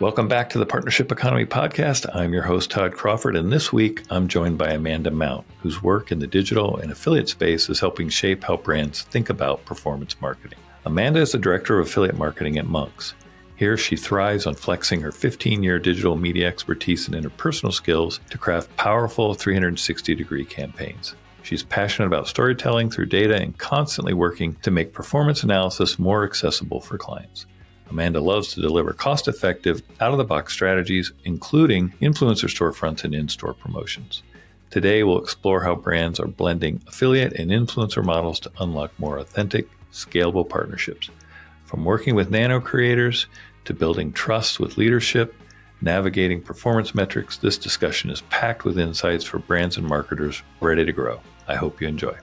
Welcome back to the Partnership Economy Podcast. I'm your host, Todd Crawford, and this week I'm joined by Amanda Mount, whose work in the digital and affiliate space is helping shape how brands think about performance marketing. Amanda is the Director of Affiliate Marketing at Monks. Here, she thrives on flexing her 15-year digital media expertise and interpersonal skills to craft powerful 360-degree campaigns. She's passionate about storytelling through data and constantly working to make performance analysis more accessible for clients. Amanda loves to deliver cost-effective, out-of-the-box strategies, including influencer storefronts and in-store promotions. Today, we'll explore how brands are blending affiliate and influencer models to unlock more authentic, scalable partnerships. From working with nano creators to building trust with leadership, navigating performance metrics, this discussion is packed with insights for brands and marketers ready to grow. I hope you enjoy.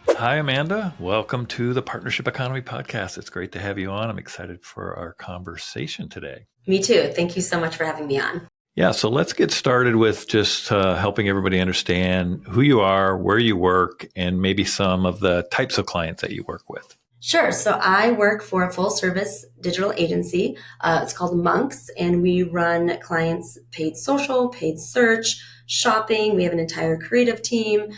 Hi, Amanda. Welcome to the Partnership Economy Podcast. It's great to have you on. I'm excited for our conversation today. Me too. Thank you so much for having me on. Yeah, so let's get started with just helping everybody understand who you are, where you work, and maybe some of the types of clients that you work with. Sure. So I work for a full service digital agency. It's called Monks, and we run clients' paid social, paid search, shopping. We have an entire creative team.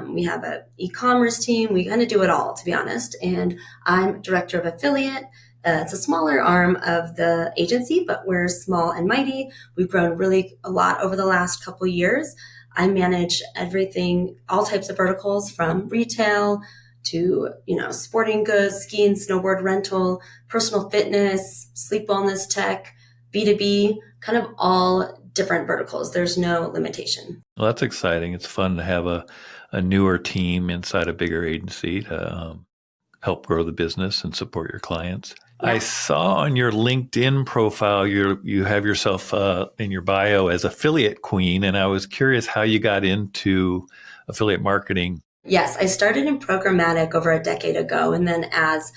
We have an e-commerce team. We kind of do it all, to be honest. And I'm director of affiliate. It's a smaller arm of the agency, but we're small and mighty. We've grown really a lot over the last couple of years. I manage everything, all types of verticals from retail to, sporting goods, ski and snowboard rental, personal fitness, sleep wellness tech, B2B, kind of all different verticals. There's no limitation. Well, that's exciting. It's fun to have a newer team inside a bigger agency to help grow the business and support your clients. Yeah. I saw on your LinkedIn profile, you have yourself in your bio as affiliate queen, and I was curious how you got into affiliate marketing. Yes, I started in programmatic over a decade ago, and then as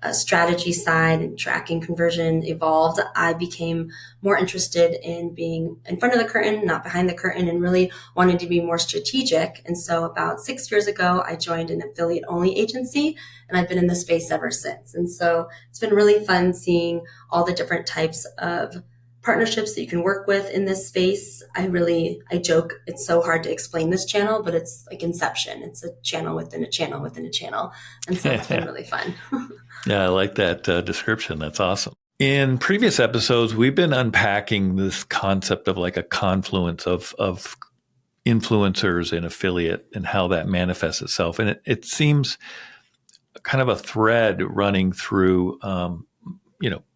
a strategy side and tracking conversion evolved, I became more interested in being in front of the curtain, not behind the curtain, and really wanted to be more strategic. And so about 6 years ago, I joined an affiliate-only agency, and I've been in the space ever since. And so it's been really fun seeing all the different types of partnerships that you can work with in this space. I joke, it's so hard to explain this channel, but it's like Inception. It's a channel within a channel within a channel. And so it's been really fun. Yeah, I like that description. That's awesome. In previous episodes, we've been unpacking this concept of like a confluence of influencers and affiliate and how that manifests itself. And it seems kind of a thread running through,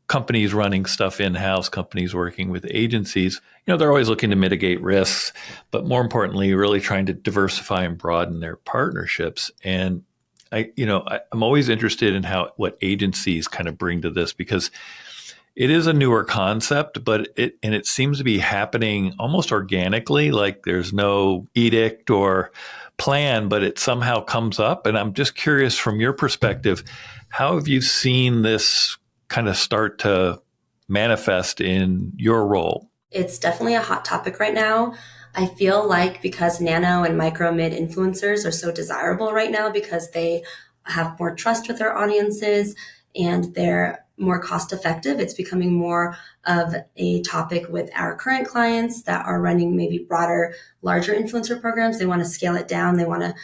companies running stuff in-house, companies working with agencies. They're always looking to mitigate risks, but more importantly, really trying to diversify and broaden their partnerships. And I'm always interested in what agencies kind of bring to this, because it is a newer concept, but it seems to be happening almost organically, like there's no edict or plan, but it somehow comes up. And I'm just curious, from your perspective, how have you seen this kind of start to manifest in your role? It's definitely a hot topic right now. I feel like because nano and micro mid influencers are so desirable right now because they have more trust with their audiences and they're more cost effective, it's becoming more of a topic with our current clients that are running maybe broader, larger influencer programs. They want to scale it down. They want to,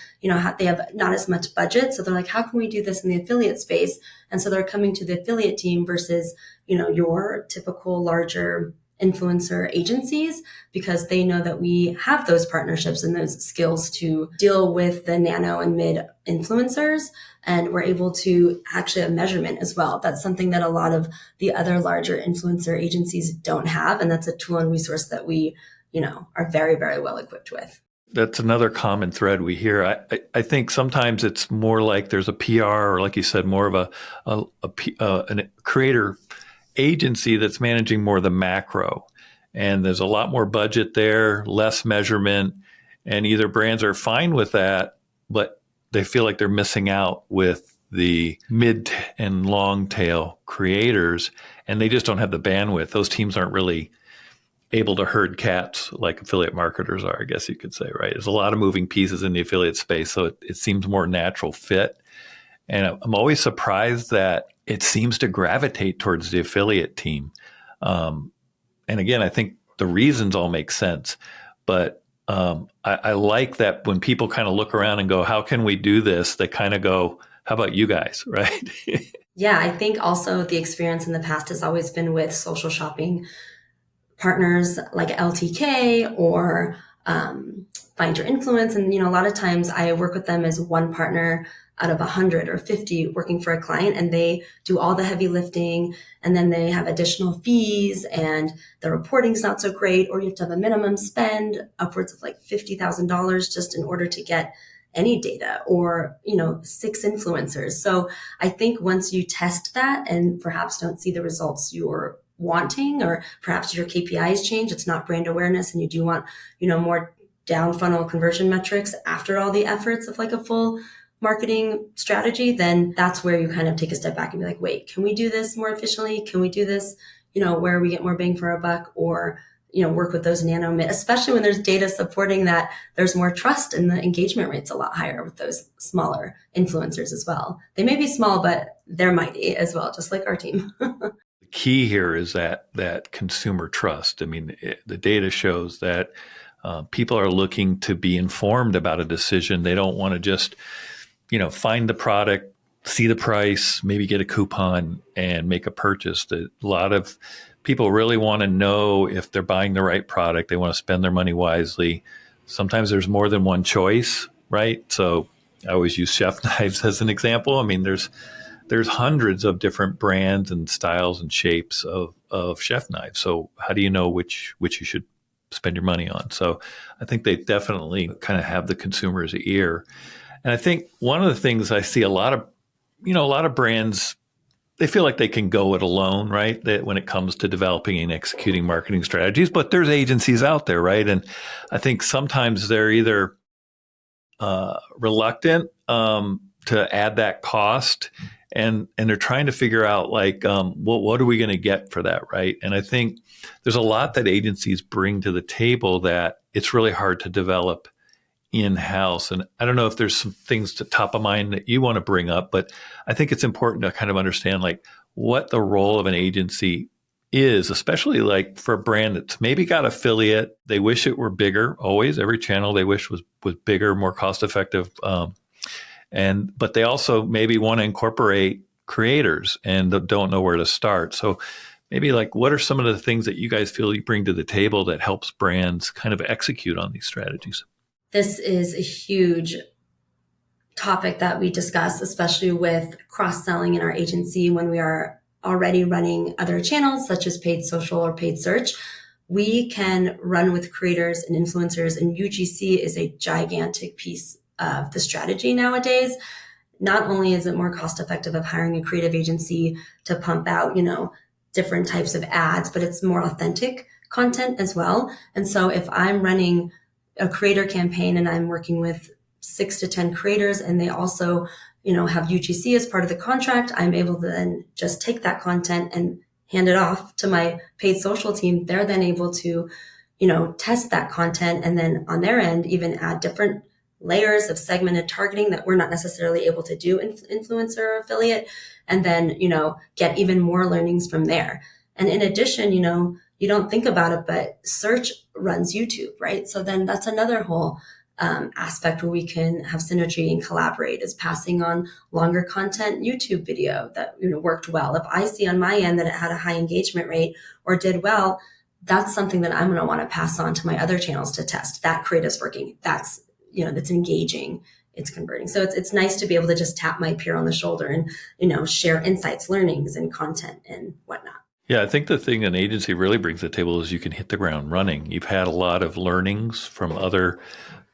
they have not as much budget. So they're like, how can we do this in the affiliate space? And so they're coming to the affiliate team versus, your typical larger influencer agencies, because they know that we have those partnerships and those skills to deal with the nano and mid influencers. And we're able to actually have measurement as well. That's something that a lot of the other larger influencer agencies don't have. And that's a tool and resource that we, are very, very well equipped with. That's another common thread we hear. I think sometimes it's more like there's a PR, or like you said, more of a creator agency that's managing more the macro. And there's a lot more budget there, less measurement, and either brands are fine with that, but they feel like they're missing out with the mid and long tail creators, and they just don't have the bandwidth. Those teams aren't really able to herd cats like affiliate marketers are, I guess you could say, right? There's a lot of moving pieces in the affiliate space, so it seems more natural fit. And I'm always surprised that it seems to gravitate towards the affiliate team. And again, I think the reasons all make sense, but I like that when people kind of look around and go, how can we do this? They kind of go, how about you guys? Right. Yeah, I think also the experience in the past has always been with social shopping partners like LTK or Find Your Influence. And, a lot of times I work with them as one partner out of 100 or 50 working for a client, and they do all the heavy lifting, and then they have additional fees and the reporting's not so great, or you have to have a minimum spend upwards of like $50,000 just in order to get any data, or 6 influencers. So I think once you test that and perhaps don't see the results you're wanting, or perhaps your KPIs change, it's not brand awareness and you do want more down funnel conversion metrics after all the efforts of like a full marketing strategy, then that's where you kind of take a step back and be like, wait, can we do this more efficiently? Can we do this where we get more bang for our buck? Or work with those nano, especially when there's data supporting that there's more trust and the engagement rate's a lot higher with those smaller influencers as well. They may be small, but they're mighty as well, just like our team. The key here is that consumer trust. I mean, the data shows that people are looking to be informed about a decision. They don't want to just, find the product, see the price, maybe get a coupon and make a purchase. A lot of people really want to know if they're buying the right product. They want to spend their money wisely. Sometimes there's more than one choice, right? So I always use chef knives as an example. I mean, there's hundreds of different brands and styles and shapes of chef knives. So how do you know which you should spend your money on? So I think they definitely kind of have the consumer's ear. And I think one of the things I see a lot of brands, they feel like they can go it alone, right? That when it comes to developing and executing marketing strategies, but there's agencies out there, right? And I think sometimes they're either reluctant to add that cost, and they're trying to figure out like, what are we going to get for that, right? And I think there's a lot that agencies bring to the table that it's really hard to develop in-house. And I don't know if there's some things to top of mind that you want to bring up, but I think it's important to kind of understand like what the role of an agency is, especially like for a brand that's maybe got affiliate. They wish it were bigger. Always, every channel they wish was bigger, more cost effective. But they also maybe want to incorporate creators and don't know where to start. So maybe like, what are some of the things that you guys feel you bring to the table that helps brands kind of execute on these strategies? This is a huge topic that we discuss, especially with cross-selling in our agency when we are already running other channels such as paid social or paid search. We can run with creators and influencers, and UGC is a gigantic piece of the strategy nowadays. Not only is it more cost effective of hiring a creative agency to pump out, different types of ads, but it's more authentic content as well. And so if I'm running a creator campaign and I'm working with 6 to 10 creators and they also, have UGC as part of the contract, I'm able to then just take that content and hand it off to my paid social team. They're then able to, test that content and then on their end, even add different layers of segmented targeting that we're not necessarily able to do influencer or affiliate, and then, get even more learnings from there. And in addition, you don't think about it, but search runs YouTube, right? So then that's another whole aspect where we can have synergy and collaborate, is passing on longer content YouTube video that worked well. If I see on my end that it had a high engagement rate or did well, that's something that I'm going to want to pass on to my other channels to test. That creative's working. That's that's engaging. It's converting. So it's nice to be able to just tap my peer on the shoulder and share insights, learnings, and content and whatnot. Yeah, I think the thing an agency really brings to the table is you can hit the ground running. You've had a lot of learnings from other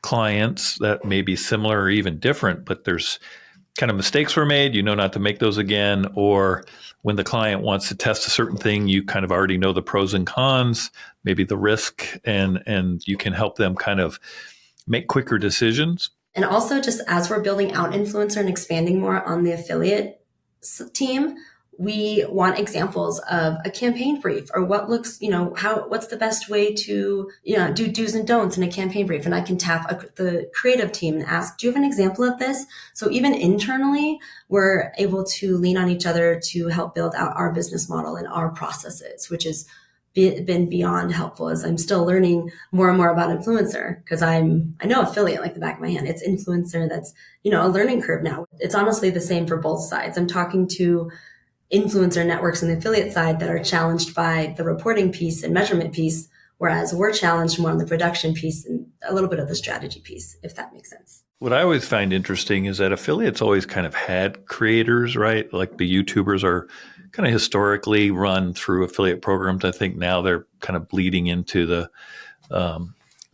clients that may be similar or even different, but there's kind of mistakes were made, not to make those again. Or when the client wants to test a certain thing, you kind of already know the pros and cons, maybe the risk, and you can help them kind of make quicker decisions. And also, just as we're building out influencer and expanding more on the affiliate team, we want examples of a campaign brief or what looks, what's the best way to, do do's and don'ts in a campaign brief. And I can tap the creative team and ask, do you have an example of this? So even internally, we're able to lean on each other to help build out our business model and our processes, which is been beyond helpful as I'm still learning more and more about influencer, because I know affiliate like the back of my hand. It's influencer that's, a learning curve now. It's honestly the same for both sides. I'm talking to influencer networks on the affiliate side that are challenged by the reporting piece and measurement piece, whereas we're challenged more on the production piece and a little bit of the strategy piece, if that makes sense. What I always find interesting is that affiliates always kind of had creators, right? Like the YouTubers are kind of historically run through affiliate programs. I think now they're kind of bleeding into the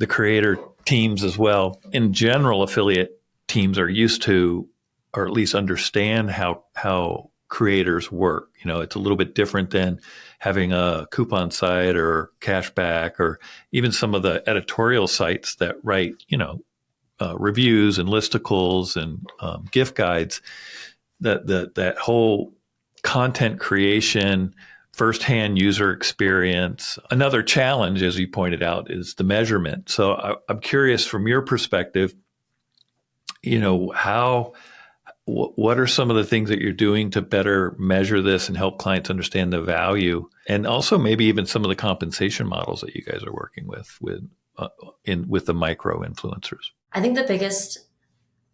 creator teams as well. In general, affiliate teams are used to, or at least understand how creators work. It's a little bit different than having a coupon site or cashback, or even some of the editorial sites that write, reviews and listicles and gift guides. That whole content creation, firsthand user experience. Another challenge, as you pointed out, is the measurement. So I'm curious, from your perspective, what are some of the things that you're doing to better measure this and help clients understand the value, and also maybe even some of the compensation models that you guys are working with the micro influencers? I think the biggest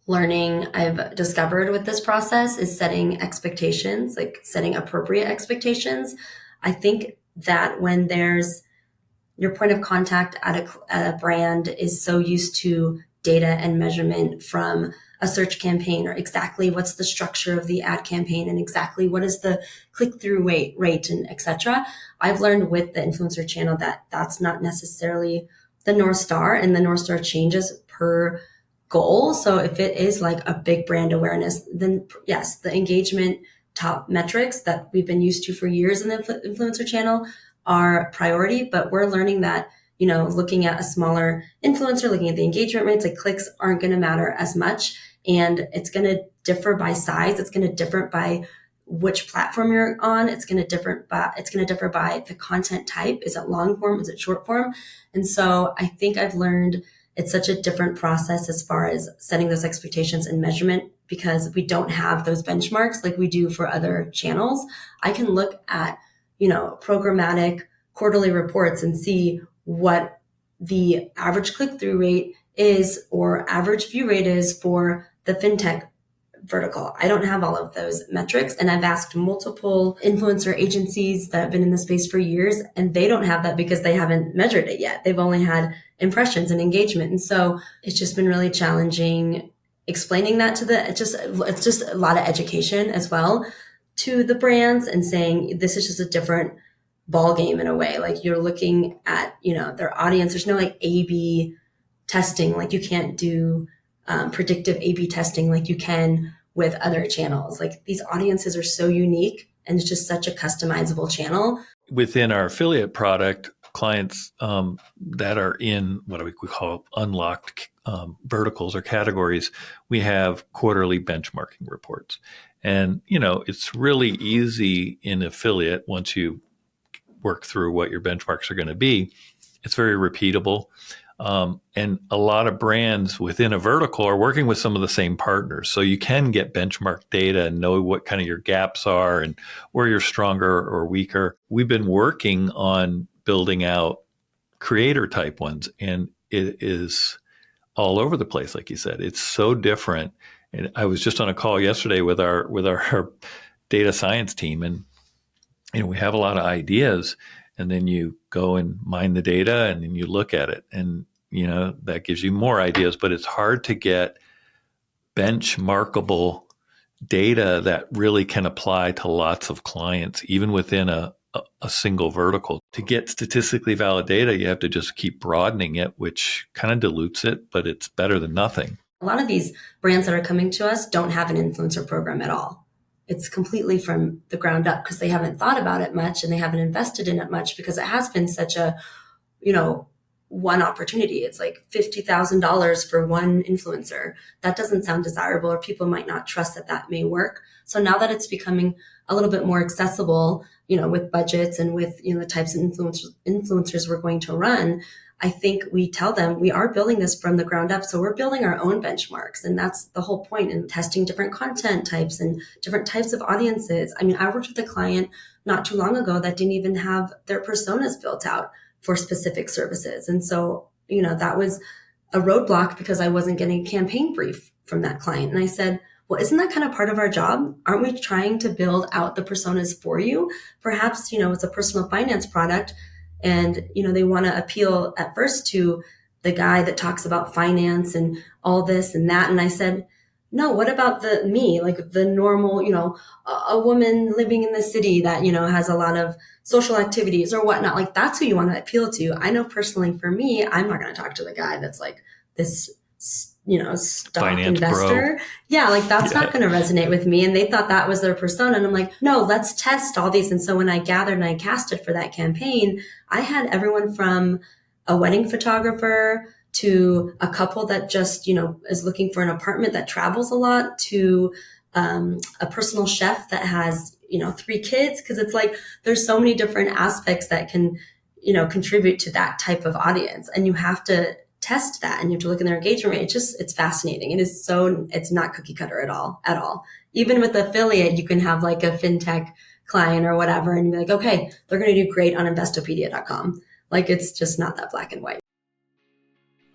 learning I've discovered with this process is setting expectations, like setting appropriate expectations. I think that when there's your point of contact at a brand is so used to data and measurement from a search campaign, or exactly what's the structure of the ad campaign and exactly what is the click-through rate and etc. I've learned with the influencer channel that that's not necessarily the North Star, and the North Star changes per goal. So if it is like a big brand awareness, then yes, the engagement top metrics that we've been used to for years in the influencer channel are priority, but we're learning that, looking at a smaller influencer, looking at the engagement rates, like clicks aren't going to matter as much. And it's going to differ by size. It's going to differ by which platform you're on. It's going to differ by the content type. Is it long form? Is it short form? And so I think I've learned it's such a different process as far as setting those expectations and measurement, because we don't have those benchmarks like we do for other channels. I can look at, programmatic quarterly reports and see what the average click-through rate is or average view rate is for the fintech vertical. I don't have all of those metrics, and I've asked multiple influencer agencies that have been in the space for years, and they don't have that because they haven't measured it yet. They've only had impressions and engagement. And so it's just been really challenging explaining that to it's just a lot of education as well to the brands, and saying this is just a different ball game in a way. Like you're looking at, their audience. There's no like A/B testing. Like you can't do predictive A/B testing like you can with other channels. Like these audiences are so unique, and it's just such a customizable channel. Within our affiliate product, clients that are in what we call unlocked verticals or categories, we have quarterly benchmarking reports. And, it's really easy in affiliate once you work through what your benchmarks are going to be. It's very repeatable. And a lot of brands within a vertical are working with some of the same partners. So you can get benchmark data and know what kind of your gaps are and where you're stronger or weaker. We've been working on building out creator type ones, and it is all over the place. Like you said, it's so different. And I was just on a call yesterday with our data science team, and we have a lot of ideas, and then you go and mine the data, and then you look at it, and that gives you more ideas. But it's hard to get benchmarkable data that really can apply to lots of clients, even within a single vertical. To get statistically valid data, you have to just keep broadening it, which kind of dilutes it, but it's better than nothing. A lot of these brands that are coming to us don't have an influencer program at all. It's completely from the ground up because they haven't thought about it much, and they haven't invested in it much because it has been such a, one opportunity. It's like $50,000 for one influencer. That doesn't sound desirable, or people might not trust that may work. So now that it's becoming a little bit more accessible, with budgets and with, the types of influencers we're going to run, I think we tell them we are building this from the ground up. So we're building our own benchmarks. And that's the whole point in testing different content types and different types of audiences. I mean, I worked with a client not too long ago that didn't even have their personas built out for specific services. And so, that was a roadblock because I wasn't getting a campaign brief from that client. And I said, well, isn't that kind of part of our job? Aren't we trying to build out the personas for you? Perhaps, it's a personal finance product and, they want to appeal at first to the guy that talks about finance and all this and that. And I said, no, what about me, like the normal, a woman living in the city that, has a lot of social activities or whatnot. Like that's who you want to appeal to. I know personally for me, I'm not going to talk to the guy that's like this, stock Finance investor. bro. Yeah. Like that's not going to resonate with me. And they thought that was their persona. And I'm like, no, let's test all these. And so when I gathered and I casted for that campaign, I had everyone from a wedding photographer to a couple that just, is looking for an apartment that travels a lot to a personal chef that has, 3 kids. Cause it's like, there's so many different aspects that can, contribute to that type of audience. And you have to test that and you have to look in their engagement rate. It's fascinating. It's not cookie cutter at all. Even with affiliate, you can have like a fintech client or whatever and be like, okay, they're going to do great on investopedia.com. Like it's just not that black and white.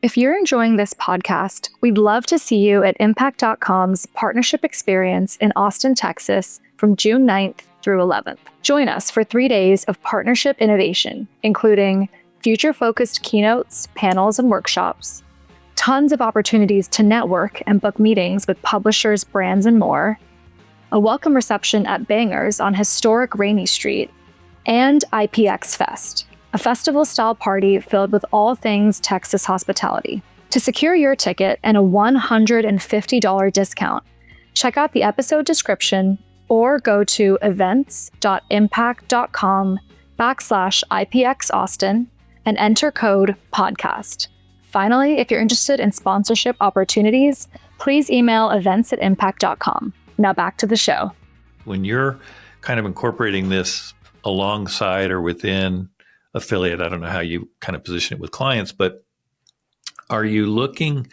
If you're enjoying this podcast, we'd love to see you at Impact.com's partnership experience in Austin, Texas from June 9th through 11th. Join us for 3 days of partnership innovation, including future-focused keynotes, panels, and workshops, tons of opportunities to network and book meetings with publishers, brands, and more, a welcome reception at Bangers on historic Rainey Street, and IPX Fest, a festival-style party filled with all things Texas hospitality. To secure your ticket and a $150 discount, check out the episode description or go to events.impact.com/IPX Austin and enter code podcast. Finally, if you're interested in sponsorship opportunities, please email events@impact.com. Now back to the show. When you're kind of incorporating this alongside or within affiliate, I don't know how you kind of position it with clients, but are you looking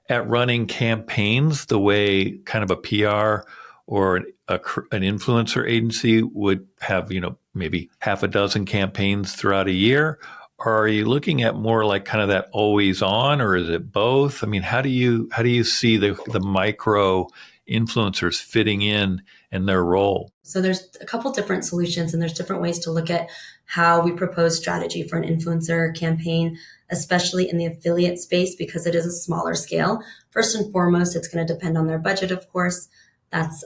at running campaigns the way kind of a PR or an influencer agency would have, maybe half a dozen campaigns throughout a year? Or are you looking at more like kind of that always on, or is it both? I mean, how do you see the micro influencers fitting in and their role? So there's a couple different solutions and there's different ways to look at how we propose strategy for an influencer campaign, especially in the affiliate space, because it is a smaller scale. First and foremost, it's going to depend on their budget, of course. That's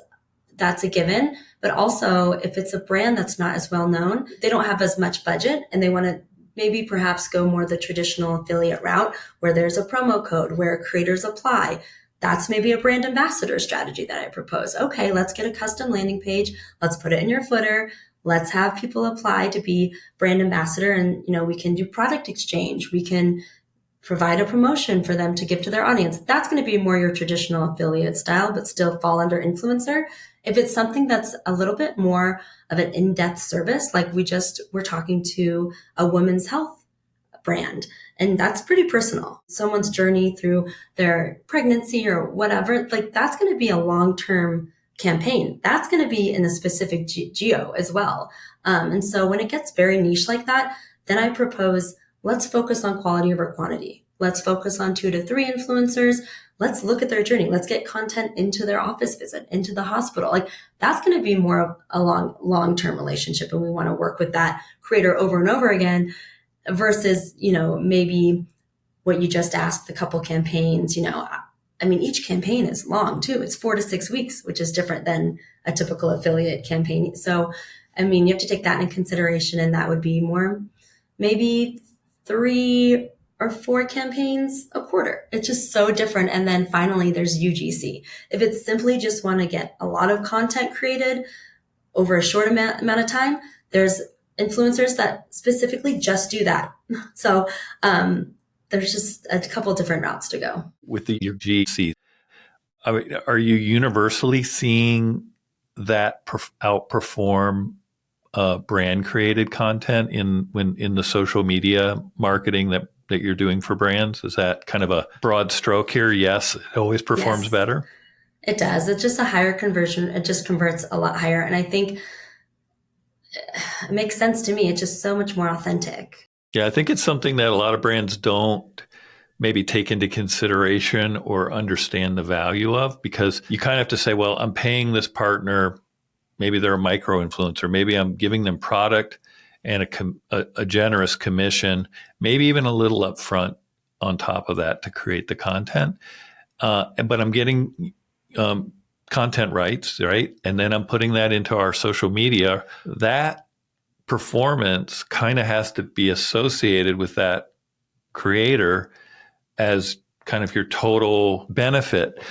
a given. But also, if it's a brand that's not as well known, they don't have as much budget and they want to maybe perhaps go more the traditional affiliate route where there's a promo code where creators apply. That's maybe a brand ambassador strategy that I propose. Okay, let's get a custom landing page. Let's put it in your footer. Let's have people apply to be brand ambassador. And, we can do product exchange. We can provide a promotion for them to give to their audience. That's going to be more your traditional affiliate style, but still fall under influencer. If it's something that's a little bit more of an in-depth service, like we're talking to a women's health brand, and that's pretty personal. Someone's journey through their pregnancy or whatever, like that's going to be a long-term campaign. That's going to be in a specific geo as well. And so when it gets very niche like that, then I propose, let's focus on quality over quantity. Let's focus on 2 to 3 influencers. Let's look at their journey. Let's get content into their office visit, into the hospital. Like that's going to be more of a long-term relationship. And we want to work with that creator over and over again versus, maybe what you just asked, the couple campaigns, each campaign is long too. It's 4 to 6 weeks, which is different than a typical affiliate campaign. So, you have to take that into consideration, and that would be more maybe 3 or 4 campaigns a quarter. It's just so different. And then finally, there's UGC. If it's simply just want to get a lot of content created over a short amount of time, there's influencers that specifically just do that. So there's just a couple different routes to go. With the UGC, are you universally seeing that outperform brand created content in the social media marketing that that you're doing for brands? Is that kind of a broad stroke here? Yes, it always performs better. It does. It's just a higher conversion. It just converts a lot higher. And I think it makes sense to me. It's just so much more authentic. Yeah, I think it's something that a lot of brands don't maybe take into consideration or understand the value of, because you kind of have to say, well, I'm paying this partner, maybe they're a micro influencer, maybe I'm giving them product and a generous commission, maybe even a little upfront on top of that to create the content. But I'm getting content rights, right? And then I'm putting that into our social media. That performance kind of has to be associated with that creator as kind of your total benefit.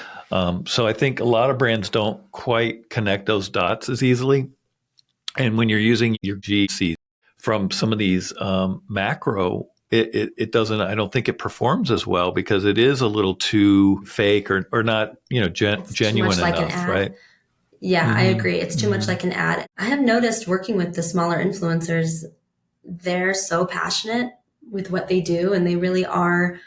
So I think a lot of brands don't quite connect those dots as easily. And when you're using your GC from some of these macro, it doesn't, I don't think it performs as well, because it is a little too fake or not, genuine enough, right? Yeah, I agree. It's too much like an ad. I have noticed working with the smaller influencers, they're so passionate with what they do, and they really are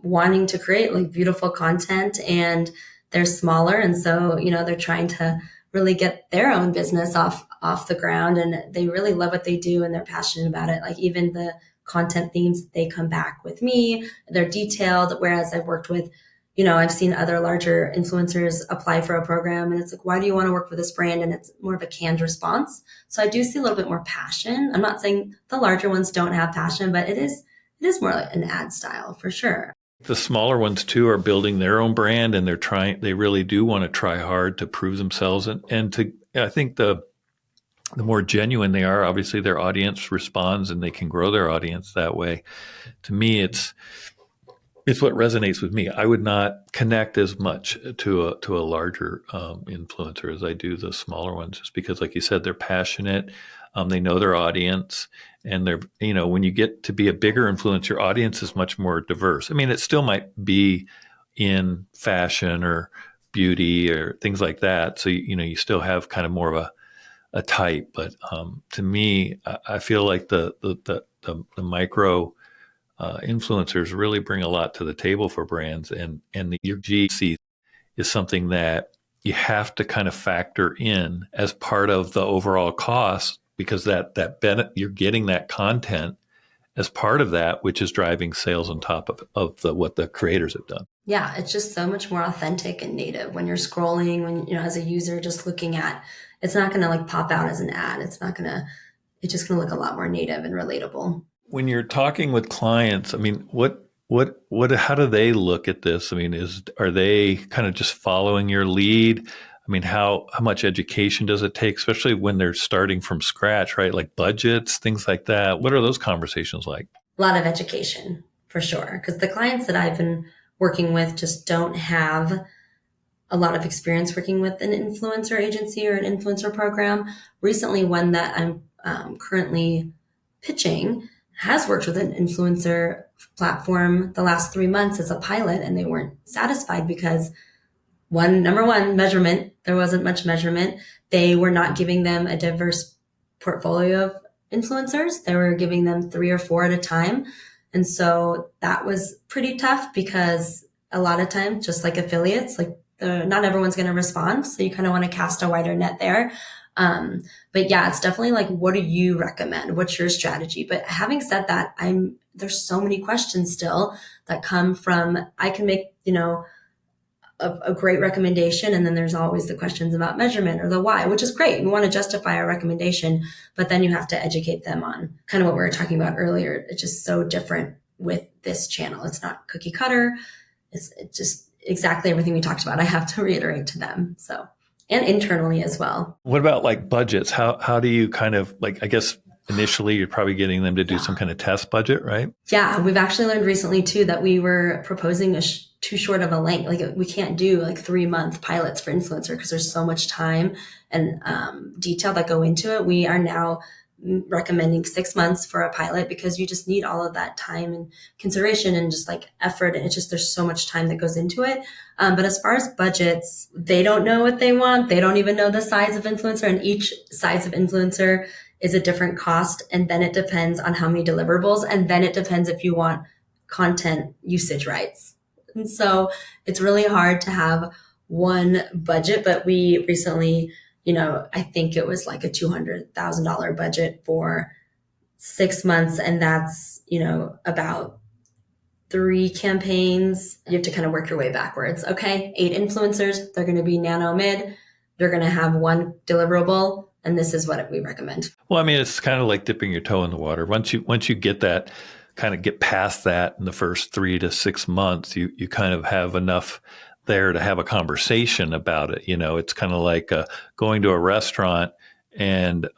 wanting to create like beautiful content, and they're smaller. And so, they're trying to really get their own business off the ground, and they really love what they do and they're passionate about it. Like even the content themes, they come back with me, they're detailed. Whereas I've worked with, I've seen other larger influencers apply for a program and it's like, why do you want to work with this brand? And it's more of a canned response. So I do see a little bit more passion. I'm not saying the larger ones don't have passion, but it is more like an ad style for sure. The smaller ones too are building their own brand, and they really do want to try hard to prove themselves. I think the more genuine they are, obviously their audience responds and they can grow their audience that way. To me, it's what resonates with me. I would not connect as much to a larger influencer as I do the smaller ones, just because, like you said, they're passionate. They know their audience, and they're, when you get to be a bigger influencer, your audience is much more diverse. I mean, it still might be in fashion or beauty or things like that. So, you still have kind of more of a type. But to me, I feel like the micro influencers really bring a lot to the table for brands, and your GC is something that you have to kind of factor in as part of the overall cost, because that you're getting that content as part of that, which is driving sales on top of what the creators have done. Yeah, it's just so much more authentic and native when you're scrolling, when, as a user just looking at, it's not going to like pop out as an ad. It's just going to look a lot more native and relatable. When you're talking with clients, I mean, how do they look at this? I mean, are they kind of just following your lead? I mean, how much education does it take, especially when they're starting from scratch, right? Like budgets, things like that. What are those conversations like? A lot of education for sure. Because the clients that I've been working with just don't have a lot of experience working with an influencer agency or an influencer program. Recently, one that I'm currently pitching has worked with an influencer platform the last 3 months as a pilot, and they weren't satisfied because number one, measurement. There wasn't much measurement. They were not giving them a diverse portfolio of influencers. They were giving them 3 or 4 at a time. And so that was pretty tough, because a lot of times, just like affiliates, like not everyone's going to respond. So you kind of want to cast a wider net there. But yeah, it's definitely like, what do you recommend? What's your strategy? But having said that, there's so many questions still that come from, I can make, a great recommendation. And then there's always the questions about measurement or the why, which is great. We want to justify our recommendation, but then you have to educate them on kind of what we were talking about earlier. It's just so different with this channel. It's not cookie cutter. It's just exactly everything we talked about. I have to reiterate to them. So, and internally as well. What about like budgets? How do you kind of like, I guess initially you're probably getting them to do some kind of test budget, right? Yeah. We've actually learned recently too, that we were proposing too short of a length. Like we can't do like 3-month pilots for influencer, because there's so much time and detail that go into it. We are now recommending 6 months for a pilot, because you just need all of that time and consideration and just like effort. And it's just, there's so much time that goes into it. But as far as budgets, they don't know what they want. They don't even know the size of influencer, and each size of influencer is a different cost. And then it depends on how many deliverables. And then it depends if you want content usage rights. And so it's really hard to have one budget, but we recently, I think it was like a $200,000 budget for 6 months. And that's, about 3 campaigns. You have to kind of work your way backwards. Okay, 8 influencers, they're going to be nano mid. They're going to have 1 deliverable. And this is what we recommend. Well, I mean, it's kind of like dipping your toe in the water. Once you get that, kind of get past that in the first 3 to 6 months, you kind of have enough there to have a conversation about it. It's kind of like going to a restaurant and,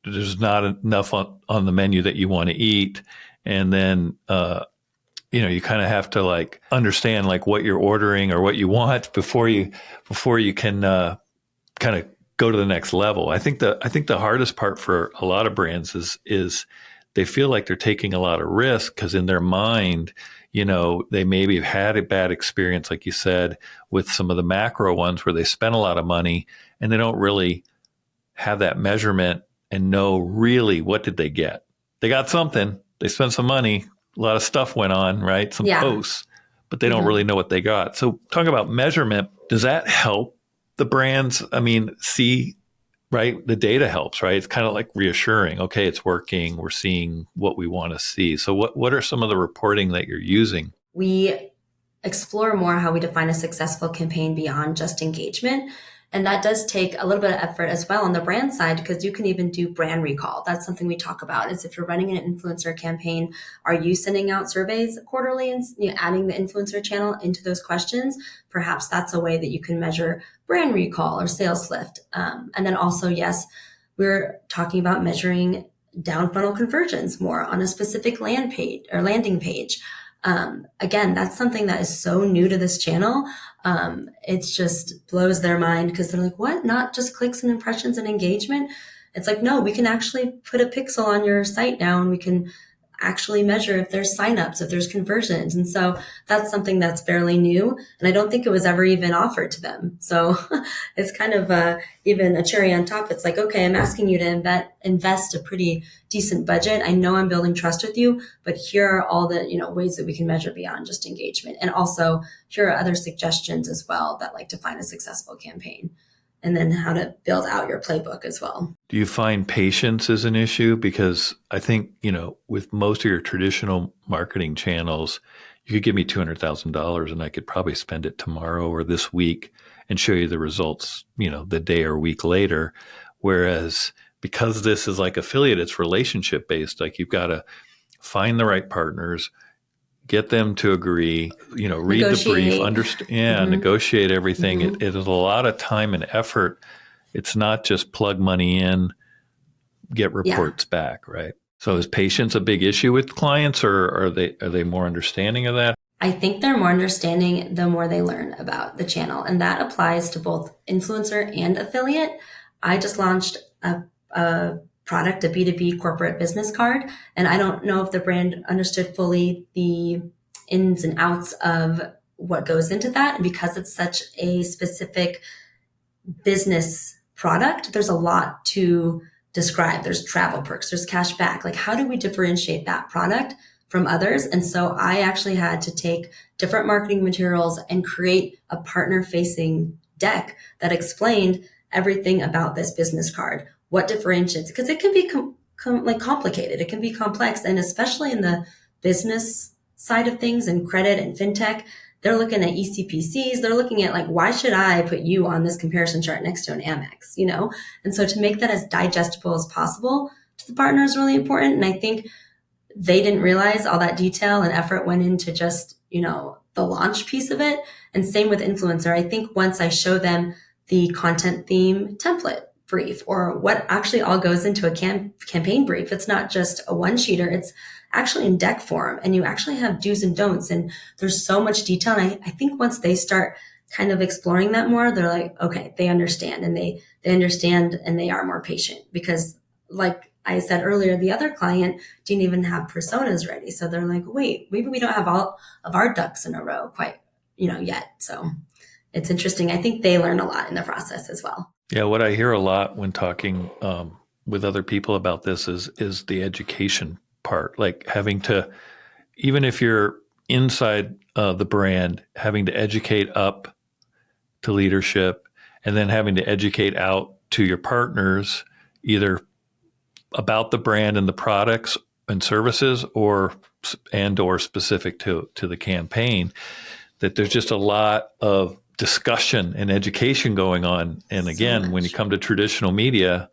there's not enough on the menu that you want to eat. And then, you kind of have to like understand like what you're ordering or what you want before you can kind of go to the next level. I think the hardest part for a lot of brands is they feel like they're taking a lot of risk because in their mind, they maybe have had a bad experience, like you said, with some of the macro ones where they spent a lot of money and they don't really have that measurement and know really what did they get. They got something, they spent some money, a lot of stuff went on, right? Some posts, but they don't really know what they got. So talking about measurement, does that help the brands? I mean, see, right? The data helps, right? It's kind of like reassuring. Okay, it's working. We're seeing what we want to see. So what are some of the reporting that you're using? We explore more how we define a successful campaign beyond just engagement. And that does take a little bit of effort as well on the brand side, because you can even do brand recall. That's something we talk about is if you're running an influencer campaign, are you sending out surveys quarterly and adding the influencer channel into those questions? Perhaps that's a way that you can measure brand recall or sales lift. And then also, yes, we're talking about measuring down funnel conversions more on a specific landing page. Again, that's something that is so new to this channel. It just blows their mind because they're like, what? Not just clicks and impressions and engagement? It's like, no, we can actually put a pixel on your site now and we can actually measure if there's signups, if there's conversions. And so that's something that's fairly new. And I don't think it was ever even offered to them. So it's kind of even a cherry on top. It's like, okay, I'm asking you to invest a pretty decent budget. I know I'm building trust with you, but here are all the ways that we can measure beyond just engagement. And also here are other suggestions as well that like define a successful campaign. And then how to build out your playbook as well. Do you find patience is an issue? Because I think, with most of your traditional marketing channels, you could give me $200,000 and I could probably spend it tomorrow or this week and show you the results, the day or week later. Whereas because this is like affiliate, it's relationship based. Like you've got to find the right partners, get them to agree, read the brief, understand, negotiate everything. It is a lot of time and effort. It's not just plug money in, get reports back, right? So is patience a big issue with clients, or are they more understanding of that? I think they're more understanding the more they learn about the channel. And that applies to both influencer and affiliate. I just launched a product, a B2B corporate business card. And I don't know if the brand understood fully the ins and outs of what goes into that. And because it's such a specific business product, there's a lot to describe. There's travel perks, there's cash back. Like, how do we differentiate that product from others? And so I actually had to take different marketing materials and create a partner facing deck that explained everything about this business card, what differentiates, because it can be complicated. It can be complex. And especially in the business side of things and credit and fintech, they're looking at ECPCs. They're looking at like, why should I put you on this comparison chart next to an Amex, And so to make that as digestible as possible to the partner is really important. And I think they didn't realize all that detail and effort went into just, the launch piece of it. And same with influencer. I think once I show them the content theme template brief or what actually all goes into a campaign brief, it's not just a one-sheeter, it's actually in deck form, and you actually have do's and don'ts, and there's so much detail. And I think once they start kind of exploring that more, they're like, okay, they understand, and they understand, and they are more patient, because like I said earlier, the other client didn't even have personas ready. So they're like, wait, maybe we don't have all of our ducks in a row quite, yet. So it's interesting. I think they learn a lot in the process as well. Yeah, what I hear a lot when talking with other people about this is the education part, like having to even if you're inside the brand, having to educate up to leadership and then having to educate out to your partners, either about the brand and the products and services or specific to the campaign, that there's just a lot of discussion and education going on. And again, when you come to traditional media,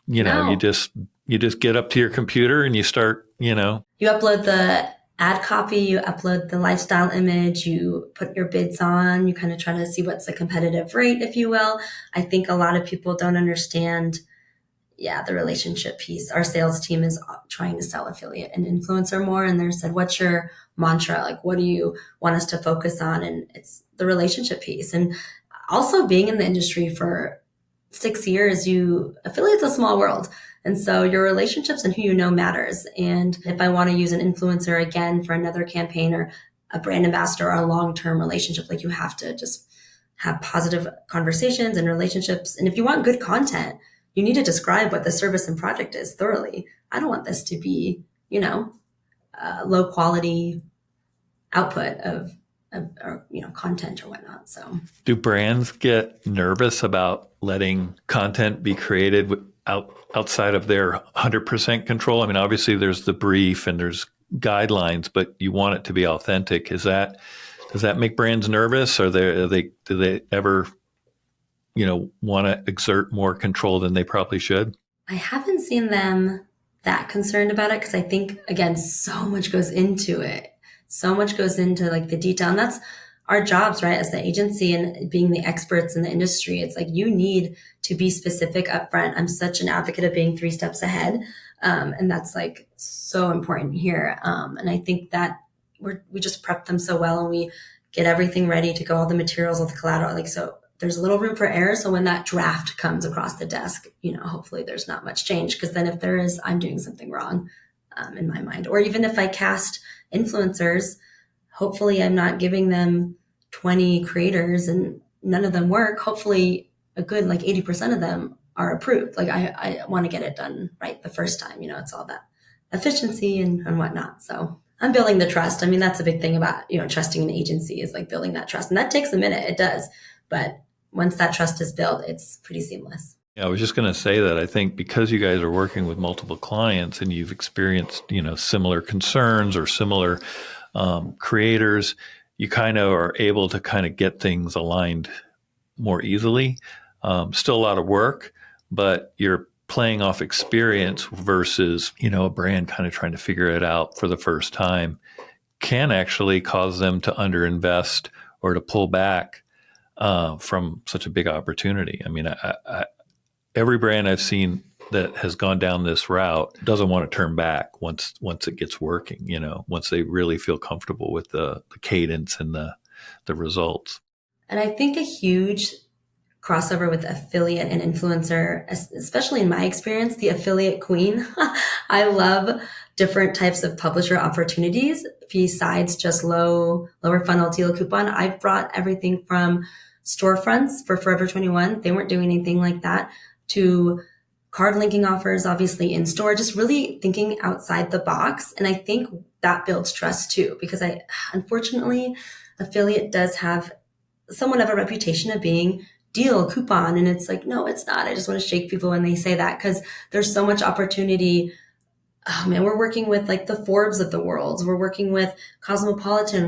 you just get up to your computer and you start, you upload the ad copy, you upload the lifestyle image, you put your bids on, you kind of try to see what's the competitive rate, if you will. I think a lot of people don't understand, the relationship piece. Our sales team is trying to sell affiliate and influencer more. And they said, what's your mantra? Like, what do you want us to focus on? And it's the relationship piece. And also being in the industry for 6 years, affiliate's a small world. And so your relationships and who you know matters. And if I want to use an influencer again for another campaign or a brand ambassador or a long-term relationship, like you have to just have positive conversations and relationships. And if you want good content, you need to describe what the service and project is thoroughly. I don't want this to be, low quality output of content or whatnot. So, do brands get nervous about letting content be created outside of their 100% control? I mean, obviously there's the brief and there's guidelines, but you want it to be authentic. Does that make brands nervous? Or do they ever want to exert more control than they probably should? I haven't seen them that concerned about it because I think, again, so much goes into it. So much goes into like the detail. And that's our jobs, right? As the agency and being the experts in the industry, it's like you need to be specific upfront. I'm such an advocate of being 3 steps ahead. And that's like so important here. And I think that we just prep them so well and we get everything ready to go, all the materials, all the collateral. Like, so there's a little room for error. So when that draft comes across the desk, hopefully there's not much change. Because then if there is, I'm doing something wrong in my mind. Or even if I cast influencers, hopefully I'm not giving them 20 creators and none of them work. Hopefully a good 80% of them are approved. Like I want to get it done right the first time. It's all that efficiency and whatnot. So I'm building the trust. I mean, that's a big thing about, trusting an agency is like building that trust. And that takes a minute. It does. But once that trust is built, it's pretty seamless. Yeah, I was just going to say that I think because you guys are working with multiple clients and you've experienced, similar concerns or similar creators, you kind of are able to kind of get things aligned more easily. Still a lot of work, but you're playing off experience versus, a brand kind of trying to figure it out for the first time can actually cause them to underinvest or to pull back from such a big opportunity. I mean, every brand I've seen that has gone down this route doesn't want to turn back once it gets working, once they really feel comfortable with the cadence and the results. And I think a huge crossover with affiliate and influencer, especially in my experience, the affiliate queen. I love different types of publisher opportunities besides just lower funnel deal coupon. I've brought everything from storefronts for Forever 21. They weren't doing anything like that, to card linking offers, obviously in store, just really thinking outside the box. And I think that builds trust too, because unfortunately, affiliate does have somewhat of a reputation of being deal coupon. And it's like, no, it's not. I just want to shake people when they say that because there's so much opportunity. Oh man, we're working with like the Forbes of the world. We're working with Cosmopolitan.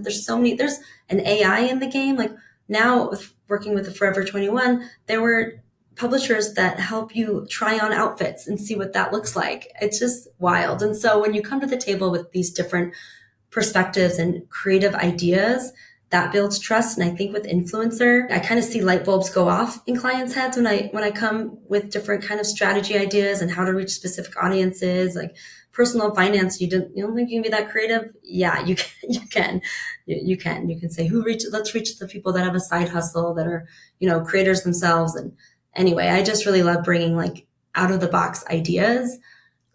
There's an AI in the game. Like now working with the Forever 21, there were publishers that help you try on outfits and see what that looks like. It's just wild. And so when you come to the table with these different perspectives and creative ideas, that builds trust. And I think with influencer, I kind of see light bulbs go off in clients' heads when I come with different kind of strategy ideas and how to reach specific audiences, like personal finance. You don't think you can be that creative? Yeah, you can. You can say, let's reach the people that have a side hustle that are, creators themselves. And anyway, I just really love bringing like out of the box ideas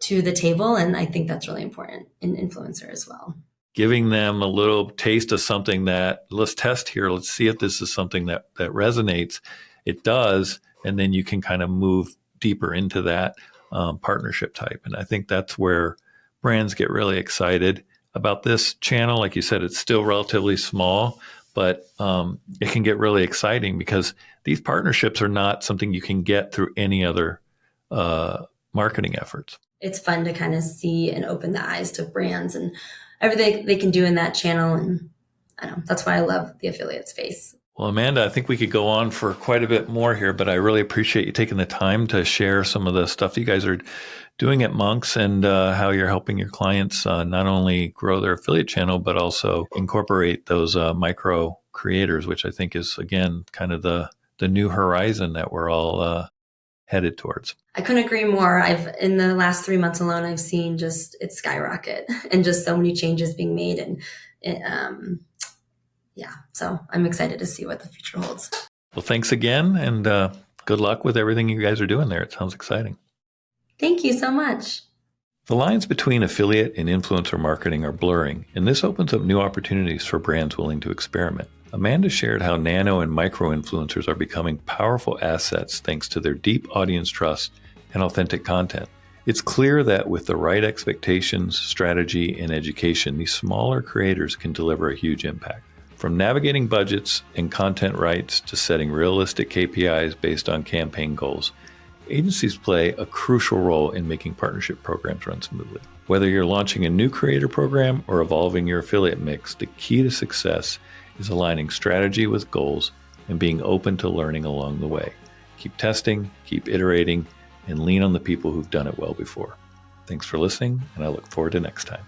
to the table. And I think that's really important in influencer as well. Giving them a little taste of something that let's test here. Let's see if this is something that resonates. It does. And then you can kind of move deeper into that partnership type. And I think that's where brands get really excited about this channel. Like you said, it's still relatively small, but it can get really exciting because these partnerships are not something you can get through any other marketing efforts. It's fun to kind of see and open the eyes to brands and everything they can do in that channel. And I don't know, that's why I love the affiliate space. Well, Amanda, I think we could go on for quite a bit more here, but I really appreciate you taking the time to share some of the stuff you guys are doing at Monks and how you're helping your clients not only grow their affiliate channel, but also incorporate those micro creators, which I think is, again, kind of the new horizon that we're all headed towards. I couldn't agree more. In the last 3 months alone, I've seen just it skyrocket and just so many changes being made. And so I'm excited to see what the future holds. Well, thanks again, and good luck with everything you guys are doing there. It sounds exciting. Thank you so much. The lines between affiliate and influencer marketing are blurring, and this opens up new opportunities for brands willing to experiment. Amanda shared how nano and micro influencers are becoming powerful assets thanks to their deep audience trust and authentic content. It's clear that with the right expectations, strategy, and education, these smaller creators can deliver a huge impact. From navigating budgets and content rights to setting realistic KPIs based on campaign goals, agencies play a crucial role in making partnership programs run smoothly. Whether you're launching a new creator program or evolving your affiliate mix, the key to success is aligning strategy with goals and being open to learning along the way. Keep testing, keep iterating, and lean on the people who've done it well before. Thanks for listening, and I look forward to next time.